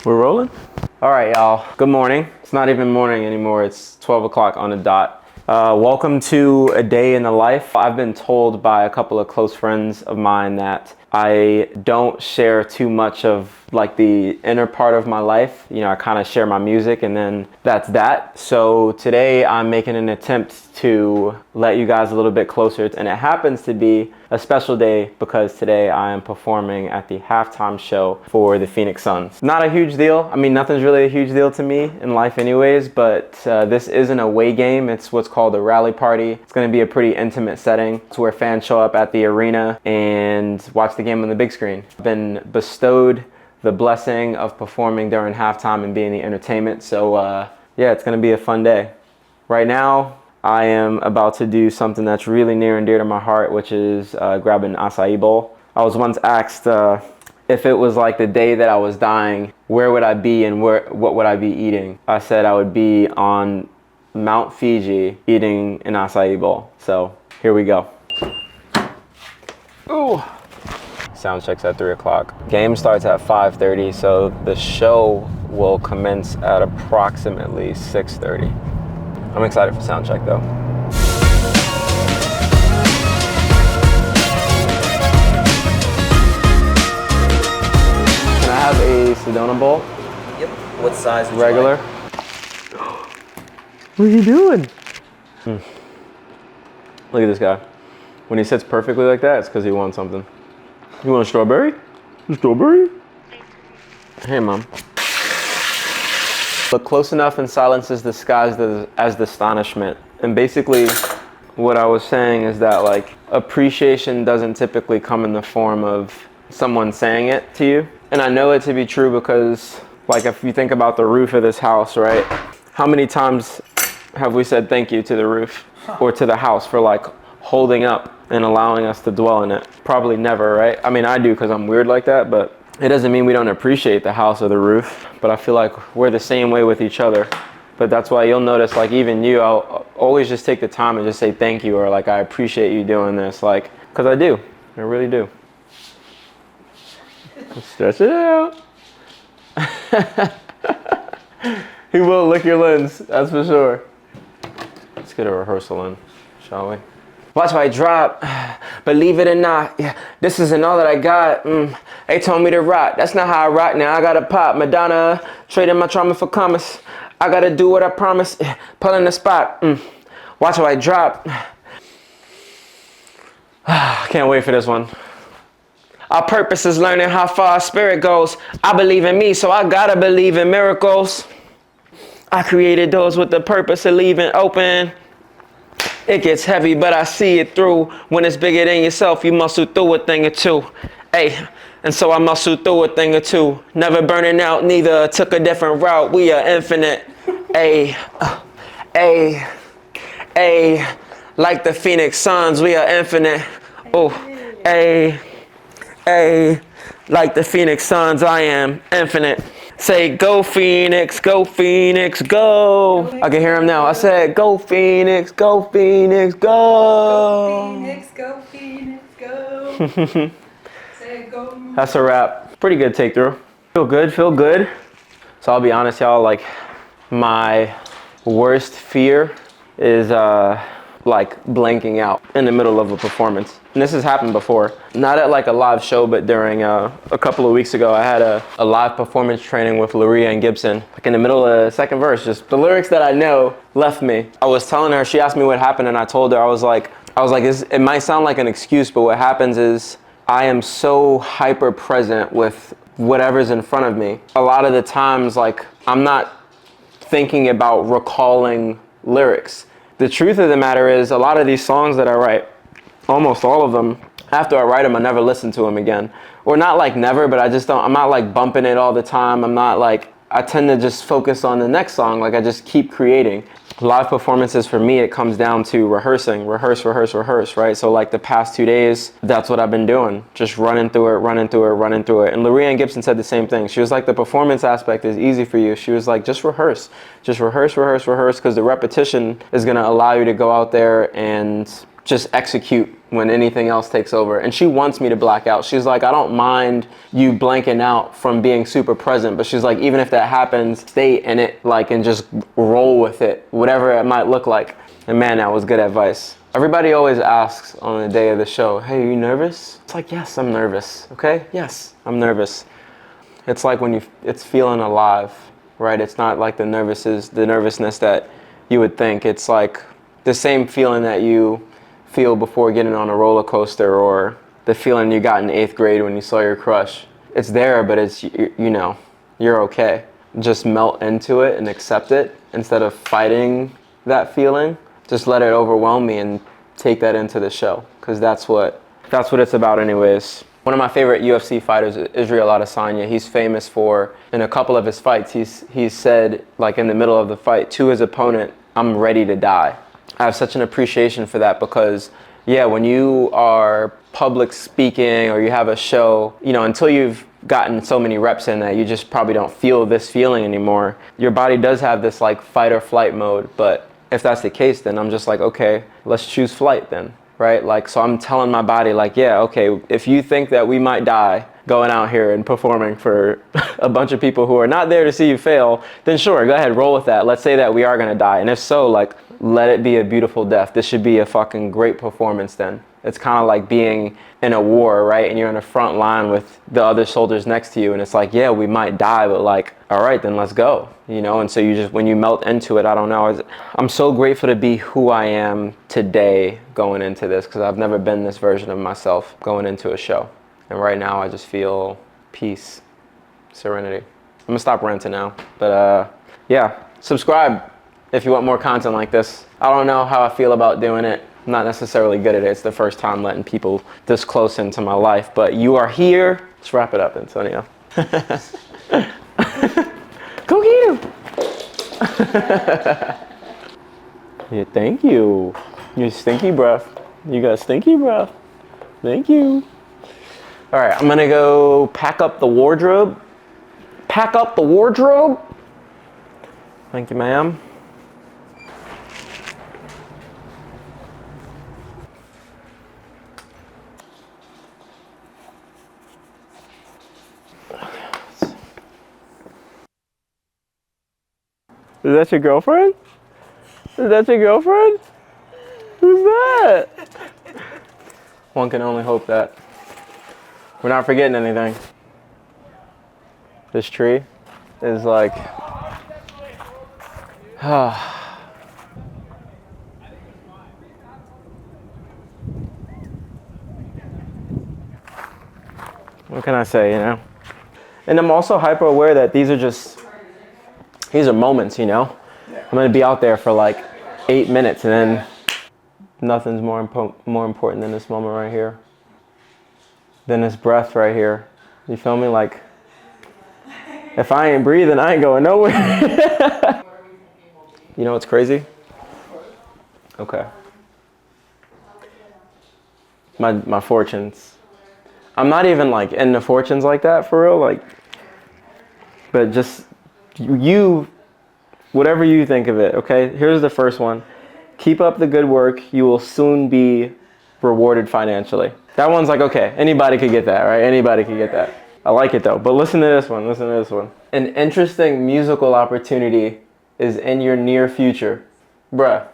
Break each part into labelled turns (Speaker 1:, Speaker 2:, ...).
Speaker 1: We're rolling? All right, y'all. Good morning. It's not even morning anymore. It's 12 o'clock on the dot. Welcome to a day in the life. I've been told by a couple of close friends of mine that I don't share too much of like the inner part of my life. You know, I kind of share my music and then that's that. So today I'm making an attempt to let you guys a little bit closer, and it happens to be a special day because today I am performing at the halftime show for the Phoenix Suns. Not a huge deal. I mean, nothing's really a huge deal to me in life anyways, but this is an away game. It's what's called a rally party. It's going to be a pretty intimate setting. It's where fans show up at the arena and watch the game on the big screen. I've been bestowed the blessing of performing during halftime and being the entertainment. So yeah, it's going to be a fun day. Right now, I am about to do something that's really near and dear to my heart, which is grab an acai bowl. I was once asked if it was like the day that I was dying, where would I be and what would I be eating? I said I would be on Mount Fiji eating an acai bowl. So here we go. Ooh. Sound checks at 3 o'clock. Game starts at 5:30, so the show will commence at approximately 6:30. I'm excited for sound check though. Can I have a Sedona bowl?
Speaker 2: Yep. What size would
Speaker 1: Regular.
Speaker 2: you
Speaker 1: What are you doing? Look at this guy. When he sits perfectly like that, it's because he wants something. You want a strawberry? A strawberry? Hey, Mom. Look close enough and silence is disguised as astonishment. And basically, what I was saying is that like appreciation doesn't typically come in the form of someone saying it to you. And I know it to be true because like if you think about the roof of this house, right? How many times have we said thank you to the roof or to the house for like holding up and allowing us to dwell in it? Probably never, right? I mean, I do because I'm weird like that, but it doesn't mean we don't appreciate the house or the roof. But I feel like we're the same way with each other. But that's why you'll notice, like even you, I'll always just take the time and just say thank you, or like I appreciate you doing this, like, because I do. I really do. Stretch it out. He will lick your lens, that's for sure. Let's get a rehearsal in, shall we? Watch how I drop, believe it or not, yeah, this isn't all that I got, They told me to rock, that's not how I rock now, I gotta pop, Madonna, trading my trauma for commas, I gotta do what I promise, pulling the spot, Watch how I drop. Can't wait for this one. Our purpose is learning how far our spirit goes. I believe in me, so I gotta believe in miracles. I created doors with the purpose of leaving open. It gets heavy, but I see it through. When it's bigger than yourself, you muscle through a thing or two. Hey, and so I muscle through a thing or two. Never burning out, neither. Took a different route. We are infinite. Hey, like the Phoenix Suns, we are infinite. Oh, hey, like the Phoenix Suns, I am infinite. Say, go Phoenix, go Phoenix, go. I can hear him now. I said, go Phoenix, go Phoenix, go.
Speaker 3: Go Phoenix, go Phoenix, go. Say, go.
Speaker 1: That's a wrap. Pretty good take through. Feel good, feel good. So I'll be honest, y'all, like my worst fear is like blanking out in the middle of a performance. And this has happened before. Not at like a live show, but during a couple of weeks ago, I had a live performance training with Luria and Gibson. Like in the middle of the second verse, just the lyrics that I know left me. I was telling her, she asked me what happened, and I told her, I was like, it might sound like an excuse, but what happens is I am so hyper present with whatever's in front of me. A lot of the times, like I'm not thinking about recalling lyrics. The truth of the matter is a lot of these songs that I write, almost all of them, after I write them, I never listen to them again. Or not like never, but I'm not like bumping it all the time. I'm not like, I tend to just focus on the next song. Like I just keep creating. Live performances for me, it comes down to rehearsing, rehearse, right? So like the past 2 days, that's what I've been doing. Just running through it. And Luria and Gibson said the same thing. She was like, the performance aspect is easy for you. She was like, just rehearse, because the repetition is gonna allow you to go out there and just execute when anything else takes over. And she wants me to black out. She's like, I don't mind you blanking out from being super present, but she's like, even if that happens, stay in it, like, and just roll with it, whatever it might look like. And man, that was good advice. Everybody always asks on the day of the show, hey, are you nervous? It's like, yes, I'm nervous, okay? Yes, I'm nervous. It's like when it's feeling alive, right? It's not like the nervousness that you would think. It's like the same feeling that you feel before getting on a roller coaster, or the feeling you got in 8th grade when you saw your crush. It's there, but it's, you know, you're okay. Just melt into it and accept it instead of fighting that feeling. Just let it overwhelm me and take that into the show, because that's what it's about anyways. One of my favorite UFC fighters is Israel Adesanya. He's famous for, in a couple of his fights, he's said, like in the middle of the fight to his opponent, I'm ready to die. I have such an appreciation for that, because yeah, when you are public speaking or you have a show, you know, until you've gotten so many reps in that you just probably don't feel this feeling anymore. Your body does have this like fight or flight mode, but if that's the case, then I'm just like, okay, let's choose flight then, right? Like, so I'm telling my body like, yeah, okay, if you think that we might die going out here and performing for a bunch of people who are not there to see you fail, then sure, go ahead, roll with that. Let's say that we are gonna die. And if so, like, let it be a beautiful death. This should be a fucking great performance then. It's kind of like being in a war, right? And you're in the front line with the other soldiers next to you. And it's like, yeah, we might die, but like, all right, then let's go, you know? And so you just, when you melt into it, I don't know. I'm so grateful to be who I am today going into this, because I've never been this version of myself going into a show. And right now I just feel peace, serenity. I'm gonna stop ranting now, but yeah, subscribe if you want more content like this. I don't know how I feel about doing it. I'm not necessarily good at it. It's the first time letting people this close into my life, but you are here. Let's wrap it up, Antonio. Go get him. Yeah, thank you. You stinky breath. You got stinky breath. Thank you. All right, I'm gonna go pack up the wardrobe. Pack up the wardrobe. Thank you, ma'am. Is that your girlfriend? Is that your girlfriend? Who's that? One can only hope that we're not forgetting anything. This tree is like, what can I say, you know? And I'm also hyper aware that these are moments, you know? I'm gonna be out there for like 8 minutes, and then nothing's more important than this moment right here. Than this breath right here. You feel me? Like, if I ain't breathing, I ain't going nowhere. You know what's crazy? Okay. My fortunes. I'm not even like into fortunes like that for real, like, but just you, whatever you think of it, okay? Here's the first one. Keep up the good work. You will soon be rewarded financially. That one's like, okay, anybody could get that, right? Anybody could get that. I like it though, but listen to this one, listen to this one. An interesting musical opportunity is in your near future. Bruh,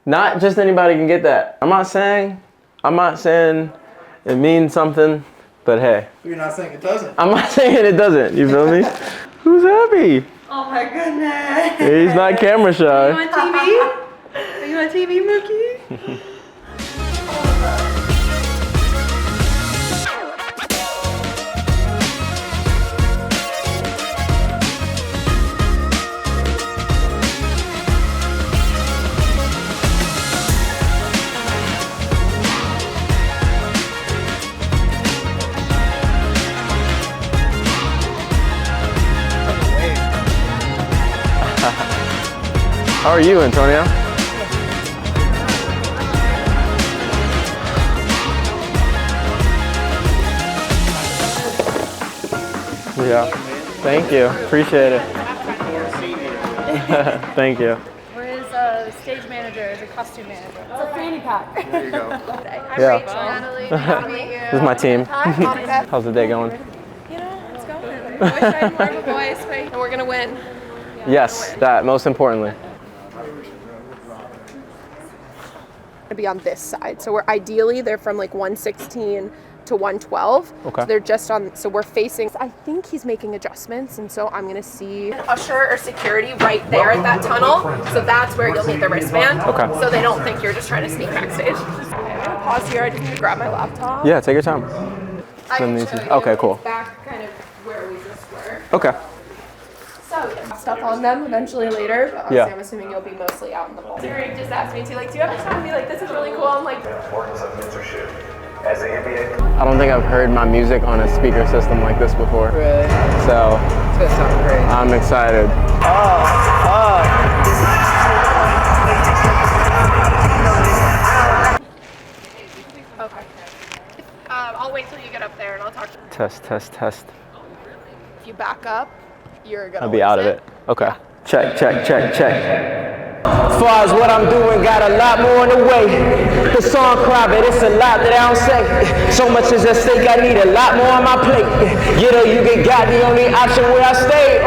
Speaker 1: not just anybody can get that. I'm not saying it means something, but hey.
Speaker 4: You're not saying it doesn't.
Speaker 1: I'm not saying it doesn't, you feel me? Who's happy?
Speaker 3: Oh my goodness.
Speaker 1: He's not camera shy.
Speaker 3: Are you on TV? Are you on TV, Mookie?
Speaker 1: How are you, Antonio? Yeah. Thank you. Appreciate it. Thank you.
Speaker 3: Where's a stage manager, as a costume manager. It's a fanny pack.
Speaker 4: There you go.
Speaker 3: I'm
Speaker 1: Yeah.
Speaker 3: Rachel. Natalie, nice to meet you.
Speaker 1: This is my team.
Speaker 3: Hi.
Speaker 1: How's the day going?
Speaker 3: You know, it's going. I wish I had more of a voice, but and we're gonna win.
Speaker 1: Yes, that most importantly.
Speaker 5: To be on this side. So ideally they're from like 116 to 112.
Speaker 1: Okay.
Speaker 5: So they're just on, so we're facing, I think he's making adjustments, and so I'm gonna see usher or security right there at that tunnel. So that's where you'll need the wristband.
Speaker 1: Okay.
Speaker 5: So they don't think you're just trying to sneak backstage. Okay, I'm gonna pause here. I just need to grab my laptop.
Speaker 1: Yeah, take your time.
Speaker 5: I can
Speaker 1: Let me
Speaker 5: show
Speaker 1: see.
Speaker 5: you.
Speaker 1: Okay, cool.
Speaker 5: It's back kind of where we just were.
Speaker 1: Okay.
Speaker 5: So stuff on them eventually later, but obviously
Speaker 1: Yeah.
Speaker 5: I'm assuming you'll be mostly out in the ball. Tarik just asked me to, like, do you ever time be like, this is really cool? I'm like,
Speaker 6: Importance of mentorship. As the NBA
Speaker 1: I don't think I've heard my music on a speaker system like this before.
Speaker 2: Really?
Speaker 1: So
Speaker 2: It's gonna sound great.
Speaker 1: I'm excited.
Speaker 5: okay. I'll wait till you get up there and I'll talk to you.
Speaker 1: Test, test, test.
Speaker 5: If you back up, you're gonna
Speaker 1: I'll be out of
Speaker 5: lose
Speaker 1: it. Okay. Check, check, check, check. As far as what I'm doing, got a lot more on the way. The song private, it's a lot that I don't say. So much is at stake, I need a lot more on my plate. Get her, you get got the only option where I stay.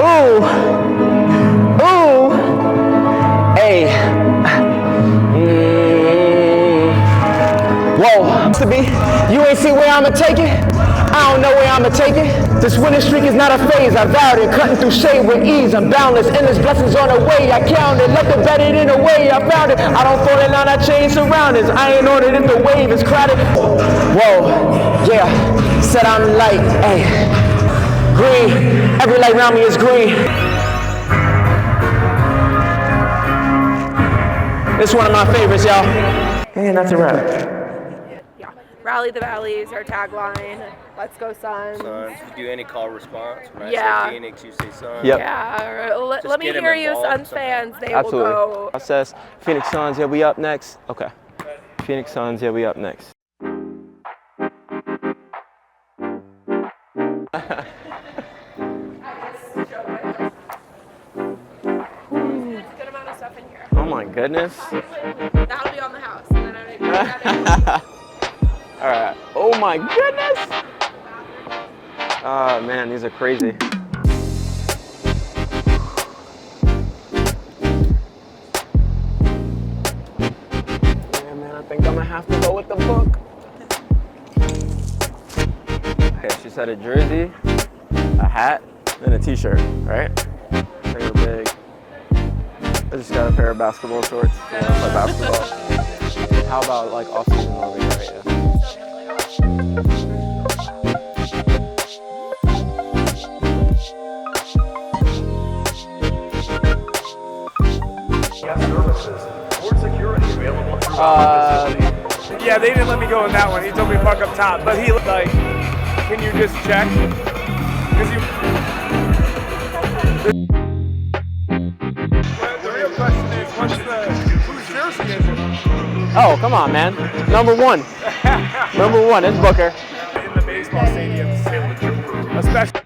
Speaker 1: Ooh, hey. Whoa, to be, you ain't see where I'ma take it? I don't know where I'ma take it. This winning streak is not a phase, I vowed it. Cutting through shade with ease, I'm boundless. Endless blessings on the way, I counted. Let the bet it in a way, I found it. I don't fall in line, I change surroundings. I ain't on it if the wave is crowded. Whoa, yeah, said I'm light, ay. Green, every light around me is green. It's one of my favorites, y'all. And that's a wrap.
Speaker 5: Yeah. Rally the Valley is our tagline. Let's go, Suns.
Speaker 2: Suns. You do any call response. When I
Speaker 5: Yeah.
Speaker 2: say Phoenix, you say Suns.
Speaker 1: Yep.
Speaker 5: Yeah, let me
Speaker 2: get 'em
Speaker 5: hear you,
Speaker 2: involved
Speaker 5: Suns
Speaker 2: somehow.
Speaker 5: fans. They
Speaker 1: Absolutely.
Speaker 5: will go.
Speaker 1: Process. Phoenix Suns, yeah, we up next. Okay. Phoenix Suns, yeah, we up next.
Speaker 5: Good amount of stuff in here.
Speaker 1: Oh my goodness.
Speaker 5: That'll be on the house. And then
Speaker 1: All right. Oh my goodness. Oh man, these are crazy. Yeah, man, I think I'm gonna have to go with the book. Okay, she said a jersey, a hat, and a t-shirt, right? They're big. I just got a pair of basketball shorts. I wanna play basketball. How about like off-season over here, right? Yeah.
Speaker 6: services or security available through
Speaker 4: Yeah, they didn't let me go in that one. He told me to park up top, but he like, can you just check? Because you. The real question is, whose jersey is it?
Speaker 1: Oh, come on, man. Number one. Number one, it's Booker.
Speaker 4: In the baseball stadium, especially.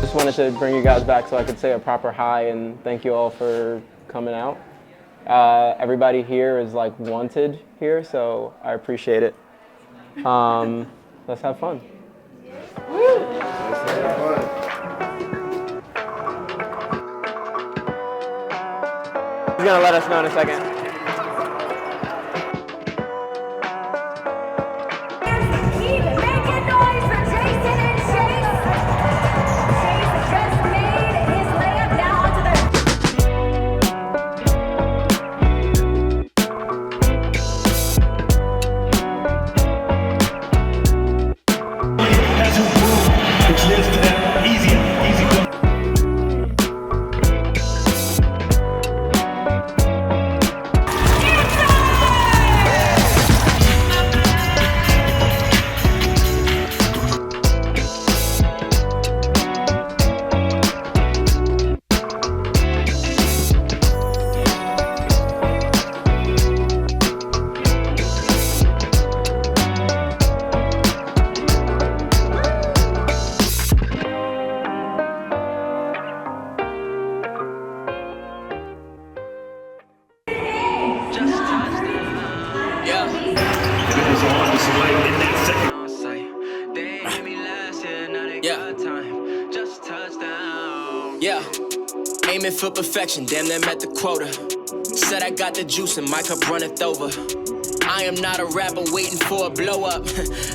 Speaker 1: Just wanted to bring you guys back so I could say a proper hi and thank you all for coming out. Everybody here is like wanted here, so I appreciate it. Let's have fun. He's gonna let us know in a second.
Speaker 7: Aiming for perfection, damn near met the quota. Said I got the juice and my cup runneth over. I am not a rapper waiting for a blow up.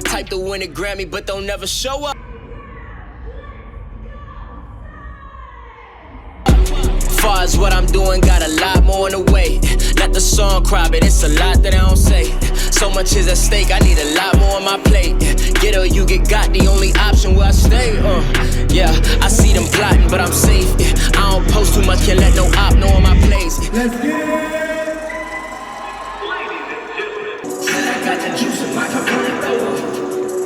Speaker 7: Type to win a Grammy but don't never show up. Far as what I'm doing, got a lot more on the way. Let the song cry, but it's a lot that I don't say. So much is at stake, I need a lot more on my plate. Get or you get got, the only option where I stay. Yeah, I see them plotting, but I'm safe. I don't post too much, can't let no op know on my place. Let's get it! Said I got the juice in my cup running over.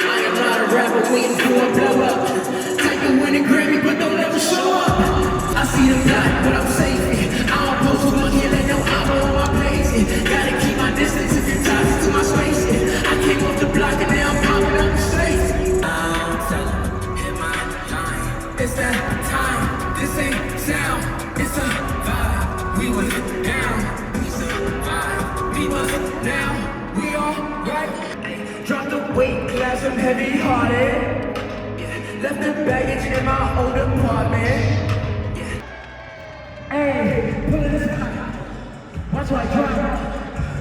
Speaker 7: I am not a rapper waiting for a blow up. Take a winning Grammy, but don't ever show up. I see them plotting, but I'm safe. I don't post too much, can't let no op know on my place. Gotta keep my distance if you're toxic to my space. I came off the block and now I'm popping up the streets. It's that time, this ain't sound, it's a vibe. We was down, we survived, we was now, we all right. Drop the weight class, I'm heavy hearted. Left the baggage in my old apartment. Hey, pull this out, watch what I drop.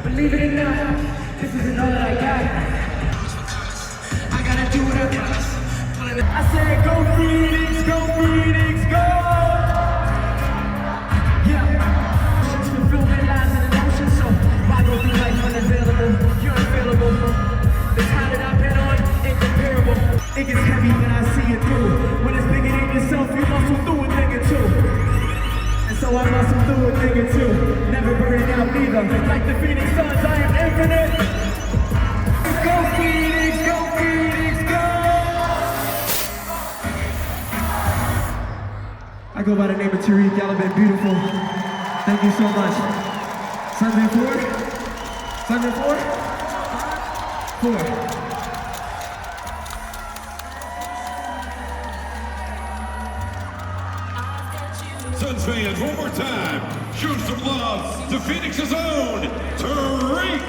Speaker 7: Believe it or not, this isn't all that I got. I gotta do what I promise. I said, go Phoenix, go Phoenix, go! Yeah, she's been filming lies in the ocean, so why go through life unavailable? You're unavailable. The time that I've been on, incomparable. It gets heavy when I see it through. When it's bigger than yourself, you muscle through a thing or two. And so I muscle through a thing or two. Never burning out neither. Like the Phoenix Suns, I am infinite. Go Phoenix, go Phoenix, go! I go by the name of Tarik. Y'all have been beautiful. Thank you so much. 7-4? 7-4? 4.
Speaker 8: Suns fans, one more time. Show some love to Phoenix's own Tarik.